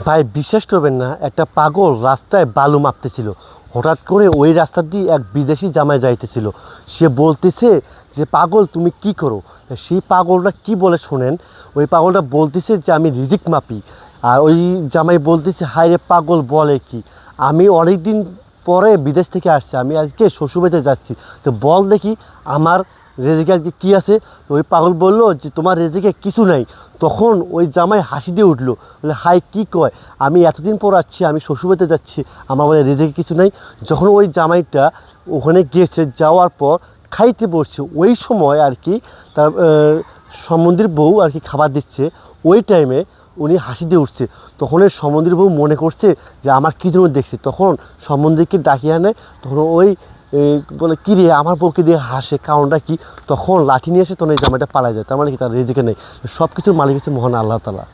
ভাই বিশ্বাস করবেন না, একটা পাগল রাস্তায় বালু মাপতেছিল। হঠাৎ করে ওই রাস্তা দিয়ে এক বিদেশি জামাই যাইতেছিল। সে বলতেছে যে পাগল তুমি কি করো। সেই পাগলটা কি বলে শোনেন। ওই পাগলটা বলতেছে যে আমি রিজিক মাপি। আর ওই জামাই বলতেছে হায় রে পাগল বলে কি, আমি অনেক দিন পরে বিদেশ থেকে আসছি, আমি আজকে শ্বশুরবাড়িতে যাচ্ছি, তো বল দেখি আমার রেজিকে আজকে কী আছে। তো ওই পাগল বলল যে তোমার রেজিকে কিছু নাই। তখন ওই জামাই হাসি দিয়ে উঠলো, বলে হাই কি কয়, আমি এতদিন পর আসছি, আমি শ্বশুরবাড়িতে যাচ্ছি, আমার বলে রেজিকে কিছু নাই। যখন ওই জামাইটা ওখানে গিয়েছে, যাওয়ার পর খাইতে বসছে, ওই সময় আর কি তার সম্বন্ধীর বউ আর কি খাবার দিচ্ছে, ওই টাইমে উনি হাসি দিয়ে উঠছে। তখন ওই সম্বন্ধীর বউ মনে করছে যে আমার কী জন্য দেখছে, তখন সম্বন্ধীকে ডাকিয়ে আনে। তখন ওই বলে কী রে আমার বউকে দিয়ে হাসে, কারণটা কি। তখন লাঠি নিয়ে এসে তখন এই জামাইটা পালা যায়। তার মানে কি তার রেজেকে নেই। সব কিছুর মালিক হচ্ছে মহান আল্লাহ তাআলা।